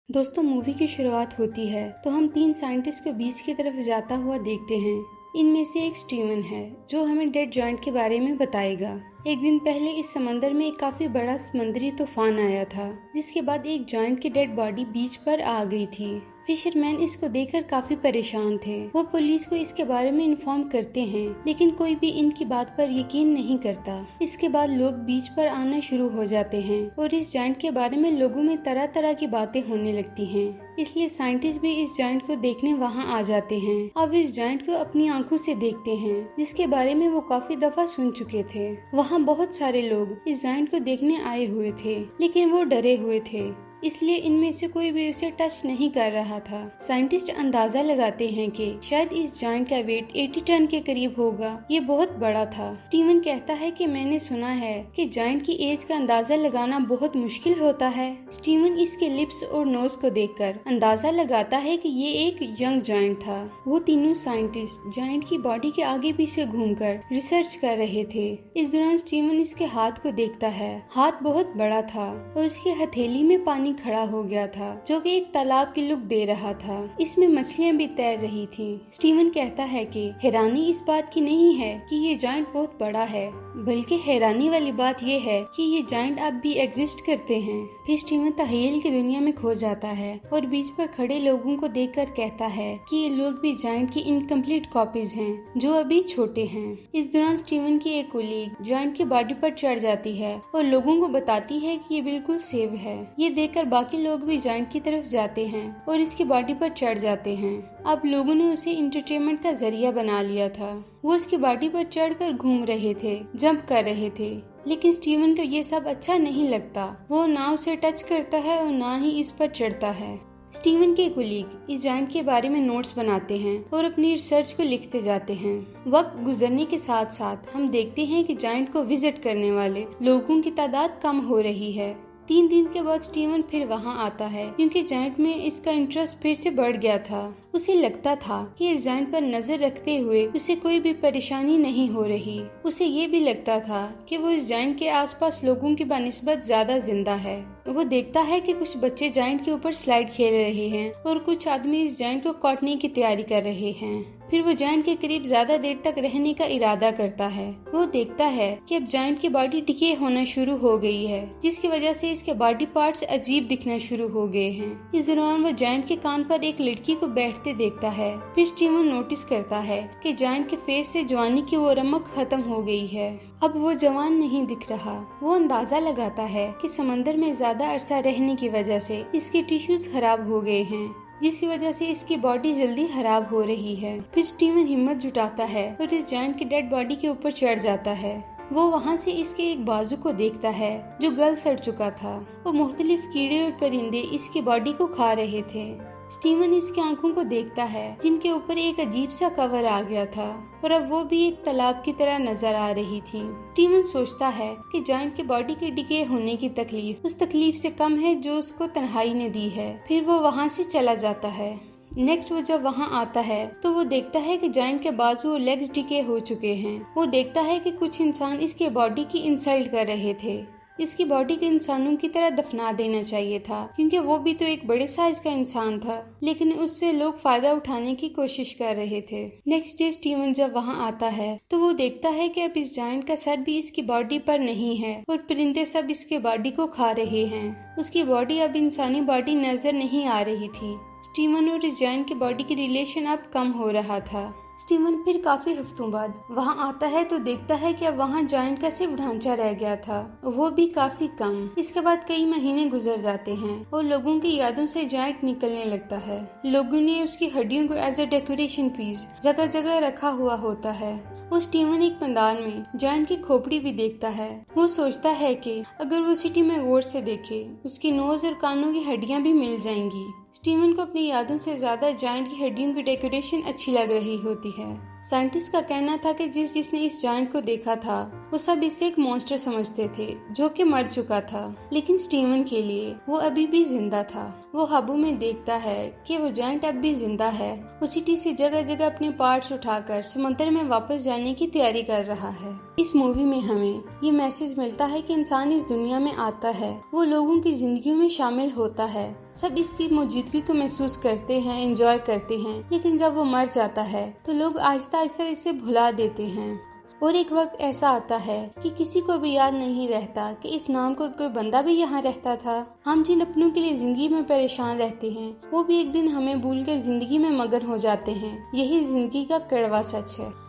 दोस्तों, मूवी की शुरुआत होती है तो हम तीन साइंटिस्ट को बीच की तरफ जाता हुआ देखते हैं। इनमें से एक स्टीवन है जो हमें डेड जॉइंट के बारे में बताएगा। एक दिन पहले इस समंदर में एक काफी बड़ा समुद्री तूफान आया था, जिसके बाद एक जॉइंट की डेड बॉडी बीच पर आ गई थी। फिशरमैन इसको देखकर काफी परेशान थे। वो पुलिस को इसके बारे में इन्फॉर्म करते हैं, लेकिन कोई भी इनकी बात पर यकीन नहीं करता। इसके बाद लोग बीच पर आना शुरू हो जाते हैं और इस जॉइंट के बारे में लोगों में तरह तरह की बातें होने लगती हैं। इसलिए साइंटिस्ट भी इस जॉइंट को देखने वहां आ जाते हैं। अब इस जॉइंट को अपनी आंखों से देखते हैं, जिसके बारे में वो काफी दफा सुन चुके थे। वहां बहुत सारे लोग इस जॉइंट को देखने आए हुए थे, लेकिन वो डरे हुए थे, इसलिए इनमें से कोई भी उसे टच नहीं कर रहा था। साइंटिस्ट अंदाजा लगाते हैं कि शायद इस जॉइंट का वेट 80 टन के करीब होगा। ये बहुत बड़ा था। स्टीवन कहता है कि मैंने सुना है कि जॉइंट की एज का अंदाजा लगाना बहुत मुश्किल होता है। स्टीवन इसके लिप्स और नोज को देखकर अंदाजा लगाता है कि ये एक यंग जॉइंट था। वो तीनों साइंटिस्ट जॉइंट की बॉडी के आगे पीछे घूमकर रिसर्च कर रहे थे। इस दौरान स्टीवन इसके हाथ को देखता है। हाथ बहुत बड़ा था और उसकी हथेली में पानी खड़ा हो गया था, जो कि एक तालाब की लुक दे रहा था। इसमें मछलियां भी तैर रही थीं। स्टीवन कहता है कि हैरानी इस बात की नहीं है कि ये जॉइंट बहुत बड़ा है, बल्कि हैरानी वाली बात ये है कि ये जॉइंट अब भी एग्जिस्ट करते हैं। फिर स्टीवन तहयल की दुनिया में खो जाता है और बीच पर खड़े लोगों को देखकर कहता है कि ये लोग भी जॉइंट की इनकम्प्लीट कॉपीज हैं, जो अभी छोटे हैं। इस दौरान स्टीवन की एक कोलीग जॉइंट की बॉडी पर चढ़ जाती है और लोगों को बताती है कि ये बिल्कुल सेफ है। ये देखकर बाकी लोग भी जॉइंट की तरफ जाते हैं और इसकी बॉडी पर चढ़ जाते हैं। अब लोगों ने उसे इंटरटेनमेंट का जरिया बना लिया था। वो उसकी बॉडी पर चढ़कर घूम रहे थे, जंप कर रहे थे, लेकिन स्टीवन को ये सब अच्छा नहीं लगता। वो ना उसे टच करता है और ना ही इस पर चढ़ता है। स्टीवन के कुलीग इस जॉइंट के बारे में नोट्स बनाते हैं और अपनी रिसर्च को लिखते जाते हैं। वक्त गुजरने के साथ साथ हम देखते हैं कि जॉइंट को विजिट करने वाले लोगों की तादाद कम हो रही है। 3 दिन के बाद स्टीवन फिर वहां आता है, क्योंकि जॉइंट में इसका इंटरेस्ट फिर से बढ़ गया था। उसे लगता था कि इस जॉइंट पर नजर रखते हुए उसे कोई भी परेशानी नहीं हो रही। उसे ये भी लगता था कि वो इस जॉइंट के आसपास लोगों की बनिस्बत ज्यादा जिंदा है। वो देखता है कि कुछ बच्चे जॉइंट के ऊपर स्लाइड खेल रहे हैं और कुछ आदमी इस जॉइंट को काटने की तैयारी कर रहे हैं। फिर वो जॉइंट के करीब ज्यादा देर तक रहने का इरादा करता है। वो देखता है कि अब जॉइंट की बॉडी डिके होना शुरू हो गई है, जिसकी वजह से इसके बॉडी पार्ट्स अजीब दिखना शुरू हो गए हैं। इस दौरान वो जॉइंट के कान पर एक लड़की को बैठते देखता है। फिर स्टीवन नोटिस करता है कि जॉइंट के फेस से जवानी की वो रमक खत्म हो गई है। अब वो जवान नहीं दिख रहा। वो अंदाजा लगाता है कि समंदर में ज्यादा अरसा रहने की वजह से इसके टिश्यूज खराब हो गए हैं, जिसकी वजह से इसकी बॉडी जल्दी खराब हो रही है। फिर स्टीवन हिम्मत जुटाता है और इस जॉइंट की डेड बॉडी के ऊपर चढ़ जाता है। वो वहाँ से इसके एक बाजू को देखता है जो गल सड़ चुका था। वो मुख्तलिफ कीड़े और परिंदे इसकी बॉडी को खा रहे थे। स्टीवन इसकी आंखों को देखता है, जिनके ऊपर एक अजीब सा कवर आ गया था और अब वो भी एक तालाब की तरह नजर आ रही थी। स्टीवन सोचता है कि जॉइंट की बॉडी के डिके होने की तकलीफ उस तकलीफ से कम है जो उसको तन्हाई ने दी है। फिर वो वहाँ से चला जाता है। नेक्स्ट वो जब वहाँ आता है तो वो देखता है कि जॉइंट के बाजू और लेग्स डिके हो चुके हैं। वो देखता है कि कुछ इंसान इसके बॉडी की इंसल्ट कर रहे थे। इसकी बॉडी को इंसानों की तरह दफना देना चाहिए था, क्योंकि वो भी तो एक बड़े साइज का इंसान था, लेकिन उससे लोग फायदा उठाने की कोशिश कर रहे थे। नेक्स्ट डे स्टीवन जब वहाँ आता है तो वो देखता है कि अब इस जॉइंट का सर भी इसकी बॉडी पर नहीं है और परिंदे सब इसके बॉडी को खा रहे हैं। उसकी बॉडी अब इंसानी बॉडी नजर नहीं आ रही थी। स्टीवन और इस जॉइंट की बॉडी की रिलेशन अब कम हो रहा था। स्टीवन फिर काफी हफ्तों बाद वहाँ आता है तो देखता है कि अब वहाँ जॉइंट का सिर्फ ढांचा रह गया था, वो भी काफी कम। इसके बाद कई महीने गुजर जाते हैं और लोगों की यादों से जॉइंट निकलने लगता है। लोगों ने उसकी हड्डियों को एज ए डेकोरेशन पीस जगह जगह रखा हुआ होता है। वो स्टीवन एक मैदान में जॉइंट की खोपड़ी भी देखता है। वो सोचता है कि अगर वो सिटी में गौर से देखे, उसकी नोज और कानों की हड्डियां भी मिल जाएंगी। स्टीवन को अपनी यादों से ज्यादा जॉइंट की हड्डियों की डेकोरेशन अच्छी लग रही होती है। साइंटिस्ट का कहना था कि जिसने इस जॉइंट को देखा था वो सब इसे एक मॉन्स्टर समझते थे जो कि मर चुका था, लेकिन स्टीवन के लिए वो अभी भी जिंदा था। वो ख्वाबों में देखता है कि वो जॉइंट अब भी जिंदा है। वो सिटी से जगह जगह अपने पार्ट्स उठाकर समुद्र में वापस जाने की तैयारी कर रहा है। इस मूवी में हमें ये मैसेज मिलता है कि इंसान इस दुनिया में आता है, वो लोगों की जिंदगियों में शामिल होता है, सब इसकी मौजूदगी को महसूस करते हैं, एंजॉय करते हैं, लेकिन जब वो मर जाता है तो लोग आहिस्ता आहिस्ता इसे भुला देते हैं। और एक वक्त ऐसा आता है कि किसी को भी याद नहीं रहता कि इस नाम का कोई बंदा भी यहाँ रहता था। हम जिन अपनों के लिए जिंदगी में परेशान रहते हैं वो भी एक दिन हमें भूलकर जिंदगी में मगन हो जाते हैं। यही जिंदगी का कड़वा सच है।